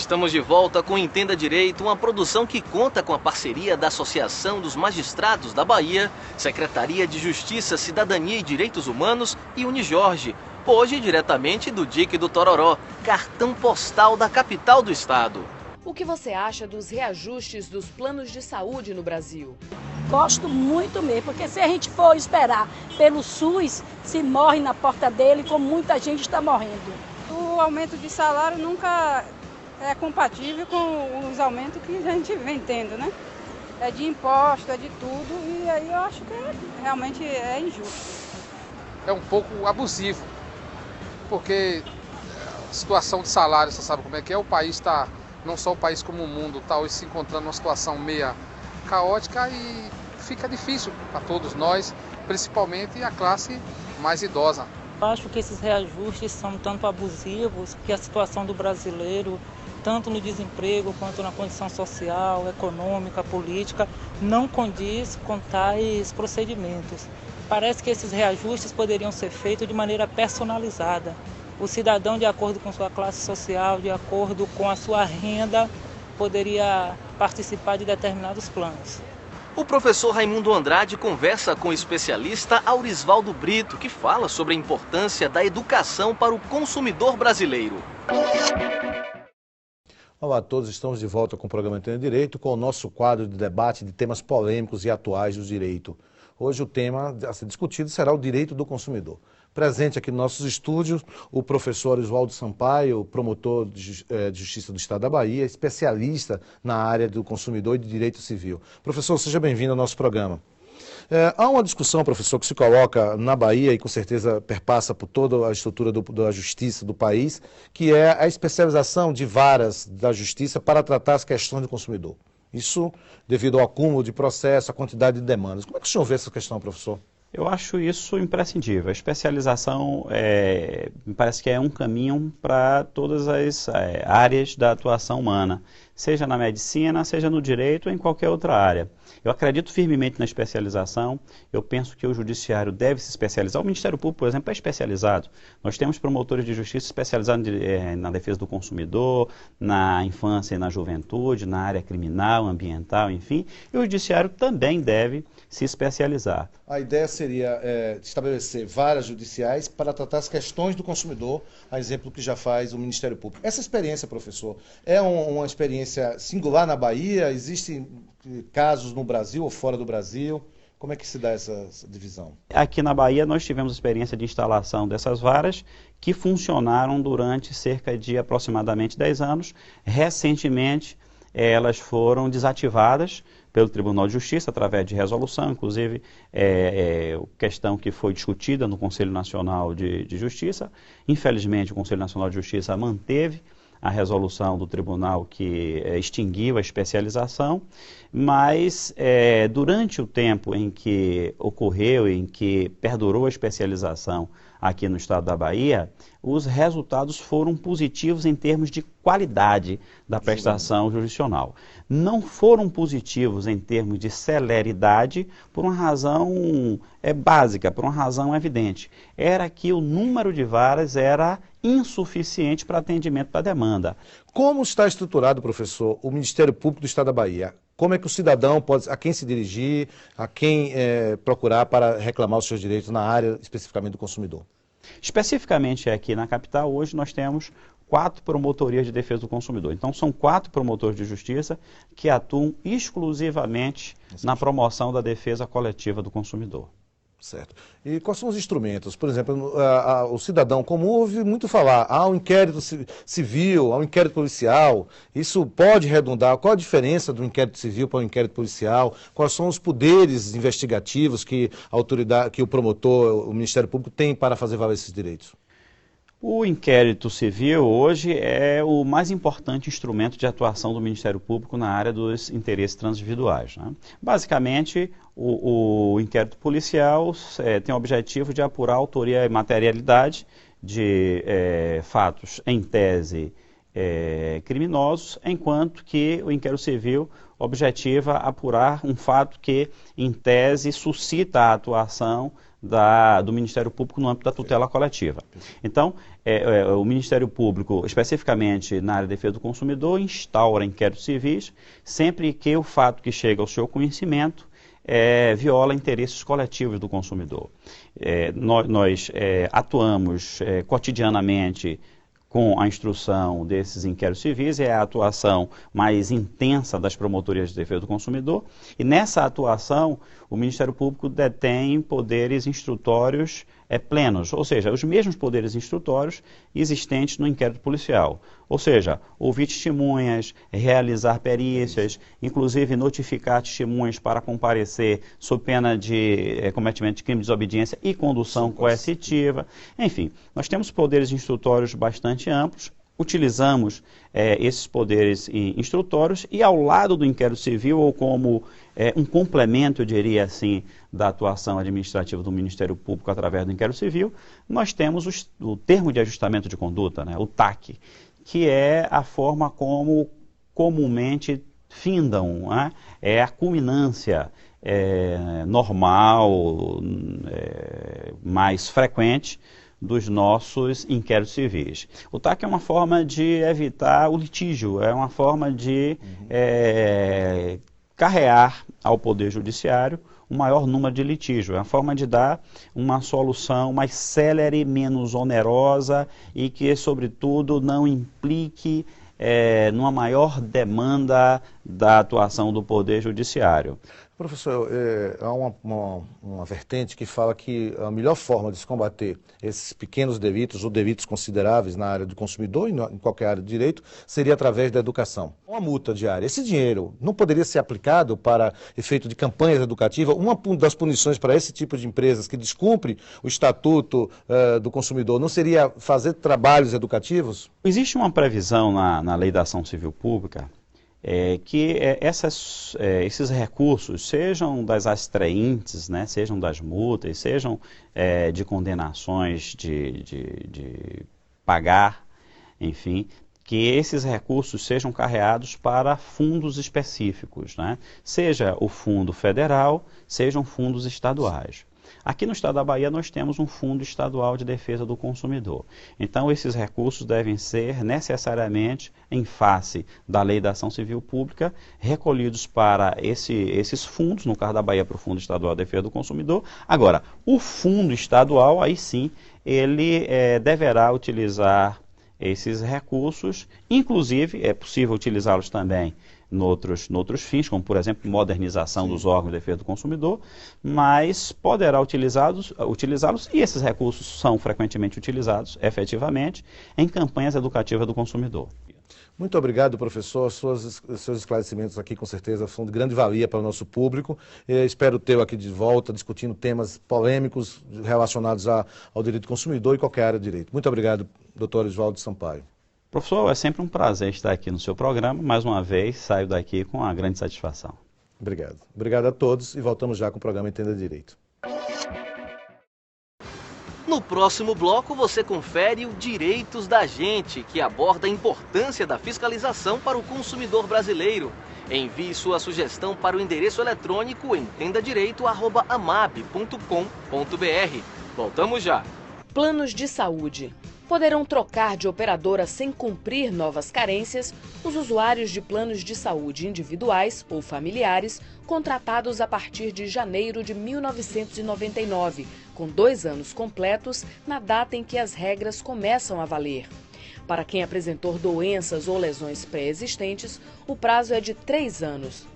Estamos de volta com Entenda Direito, uma produção que conta com a parceria da Associação dos Magistrados da Bahia, Secretaria de Justiça, Cidadania e Direitos Humanos e Unijorge. Hoje, diretamente do Dique do Tororó, cartão postal da capital do estado. O que você acha dos reajustes dos planos de saúde no Brasil? Gosto muito mesmo, porque se a gente for esperar pelo SUS, se morre na porta dele, como muita gente está morrendo. O aumento de salário nunca é compatível com os aumentos que a gente vem tendo, né? É de imposto, é de tudo, e aí eu acho que realmente é injusto. É um pouco abusivo, porque a situação de salário, você sabe como é que é, o país está, não só o país como o mundo, está hoje se encontrando numa situação meia caótica e fica difícil para todos nós, principalmente a classe mais idosa. Acho que esses reajustes são tanto abusivos que a situação do brasileiro, tanto no desemprego quanto na condição social, econômica, política, não condiz com tais procedimentos. Parece que esses reajustes poderiam ser feitos de maneira personalizada. O cidadão, de acordo com sua classe social, de acordo com a sua renda, poderia participar de determinados planos. O professor Raimundo Andrade conversa com o especialista Aurisvaldo Brito, que fala sobre a importância da educação para o consumidor brasileiro. Olá a todos, estamos de volta com o programa Entenda Direito, com o nosso quadro de debate de temas polêmicos e atuais do direito. Hoje o tema a ser discutido será o direito do consumidor. Presente aqui nos nossos estúdios, o professor Aurisvaldo Sampaio, promotor de Justiça do Estado da Bahia, especialista na área do consumidor e de direito civil. Professor, seja bem-vindo ao nosso programa. Há uma discussão, professor, que se coloca na Bahia e com certeza perpassa por toda a estrutura da justiça do país, que é a especialização de varas da justiça para tratar as questões do consumidor. Isso devido ao acúmulo de processo, à quantidade de demandas. Como é que o senhor vê essa questão, professor? Eu acho isso imprescindível. A especialização me parece que é um caminho para todas as áreas da atuação humana, seja na medicina, seja no direito ou em qualquer outra área. Eu acredito firmemente na especialização, eu penso que o judiciário deve se especializar. O Ministério Público, por exemplo, é especializado. Nós temos promotores de justiça especializados na defesa do consumidor, na infância e na juventude, na área criminal, ambiental, enfim. E o judiciário também deve se especializar. A ideia seria estabelecer varas judiciais para tratar as questões do consumidor, a exemplo que já faz o Ministério Público. Essa experiência, professor, é uma experiência singular na Bahia? Existem casos no Brasil ou fora do Brasil? Como é que se dá essa divisão? Aqui na Bahia nós tivemos experiência de instalação dessas varas que funcionaram durante cerca de aproximadamente 10 anos. Recentemente elas foram desativadas pelo Tribunal de Justiça através de resolução, inclusive questão que foi discutida no Conselho Nacional de Justiça. Infelizmente o Conselho Nacional de Justiça manteve a resolução do tribunal que extinguiu a especialização, mas durante o tempo em que ocorreu, em que perdurou a especialização aqui no estado da Bahia, os resultados foram positivos em termos de qualidade da prestação jurisdicional. Não foram positivos em termos de celeridade por uma razão básica, por uma razão evidente. Era que o número de varas era insuficiente para atendimento da demanda. Como está estruturado, professor, o Ministério Público do Estado da Bahia? Como é que o cidadão pode, a quem se dirigir, a quem procurar para reclamar os seus direitos na área especificamente do consumidor? Especificamente aqui na capital, hoje nós temos 4 promotorias de defesa do consumidor. Então são 4 promotores de justiça que atuam exclusivamente na promoção da defesa coletiva do consumidor. Certo. E quais são os instrumentos? Por exemplo, o cidadão comum ouve muito falar, há um inquérito civil, há um inquérito policial, isso pode redundar, qual a diferença do inquérito civil para o inquérito policial, quais são os poderes investigativos que a autoridade, que o promotor, o Ministério Público tem para fazer valer esses direitos? O inquérito civil hoje é o mais importante instrumento de atuação do Ministério Público na área dos interesses transindividuais, né? Basicamente, o inquérito policial tem o objetivo de apurar a autoria e materialidade de fatos em tese criminosos, enquanto que o inquérito civil objetiva apurar um fato que, em tese, suscita a atuação do Ministério Público no âmbito da tutela coletiva. Então, o Ministério Público, especificamente na área de defesa do consumidor, instaura inquéritos civis sempre que o fato que chega ao seu conhecimento viola interesses coletivos do consumidor. Nós atuamos cotidianamente com a instrução desses inquéritos civis, é a atuação mais intensa das promotorias de defesa do consumidor, e nessa atuação o Ministério Público detém poderes instrutórios plenos, ou seja, os mesmos poderes instrutórios existentes no inquérito policial, ou seja, ouvir testemunhas, realizar perícias, inclusive notificar testemunhas para comparecer sob pena de cometimento de crime de desobediência e condução coercitiva. Enfim, nós temos poderes instrutórios bastante amplos, utilizamos esses poderes instrutórios e ao lado do inquérito civil, ou como um complemento, eu diria assim, da atuação administrativa do Ministério Público através do inquérito civil, nós temos o termo de ajustamento de conduta, né, o TAC, que é a forma como comumente findam, né, é a culminância normal, mais frequente dos nossos inquéritos civis. O TAC é uma forma de evitar o litígio, é uma forma de carrear ao Poder Judiciário um maior número de litígios, é uma forma de dar uma solução mais célere, menos onerosa e que, sobretudo, não implique numa maior demanda da atuação do Poder Judiciário. Professor, há uma vertente que fala que a melhor forma de se combater esses pequenos delitos ou delitos consideráveis na área do consumidor e em qualquer área de direito seria através da educação. Uma multa diária, esse dinheiro não poderia ser aplicado para efeito de campanhas educativas? Uma das punições para esse tipo de empresas que descumpre o estatuto do consumidor não seria fazer trabalhos educativos? Existe uma previsão na Lei da Ação Civil Pública que esses recursos, sejam das astreintes, né, sejam das multas, sejam de condenações de pagar, enfim, que esses recursos sejam carreados para fundos específicos, né, seja o fundo federal, sejam fundos estaduais. Aqui no estado da Bahia nós temos um Fundo Estadual de Defesa do Consumidor. Então esses recursos devem ser necessariamente, em face da Lei da Ação Civil Pública, recolhidos para esses fundos, no caso da Bahia para o Fundo Estadual de Defesa do Consumidor. Agora, o Fundo Estadual, aí sim, ele deverá utilizar esses recursos, inclusive é possível utilizá-los também noutros fins, como por exemplo modernização dos órgãos de defesa do consumidor, mas poderá utilizá-los e esses recursos são frequentemente utilizados, efetivamente, em campanhas educativas do consumidor. Muito obrigado, professor. Seus esclarecimentos aqui, com certeza, são de grande valia para o nosso público. Espero tê-lo aqui de volta, discutindo temas polêmicos relacionados ao direito do consumidor e qualquer área de direito. Muito obrigado, doutor Oswaldo Sampaio. Professor, é sempre um prazer estar aqui no seu programa. Mais uma vez, saio daqui com uma grande satisfação. Obrigado. Obrigado a todos e voltamos já com o programa Entenda Direito. No próximo bloco, você confere o Direitos da Gente, que aborda a importância da fiscalização para o consumidor brasileiro. Envie sua sugestão para o endereço eletrônico entendadireito@amab.com.br. Voltamos já. Planos de saúde. Poderão trocar de operadora sem cumprir novas carências os usuários de planos de saúde individuais ou familiares contratados a partir de janeiro de 1999, com 2 anos completos na data em que as regras começam a valer. Para quem apresentou doenças ou lesões pré-existentes, o prazo é de 3 anos.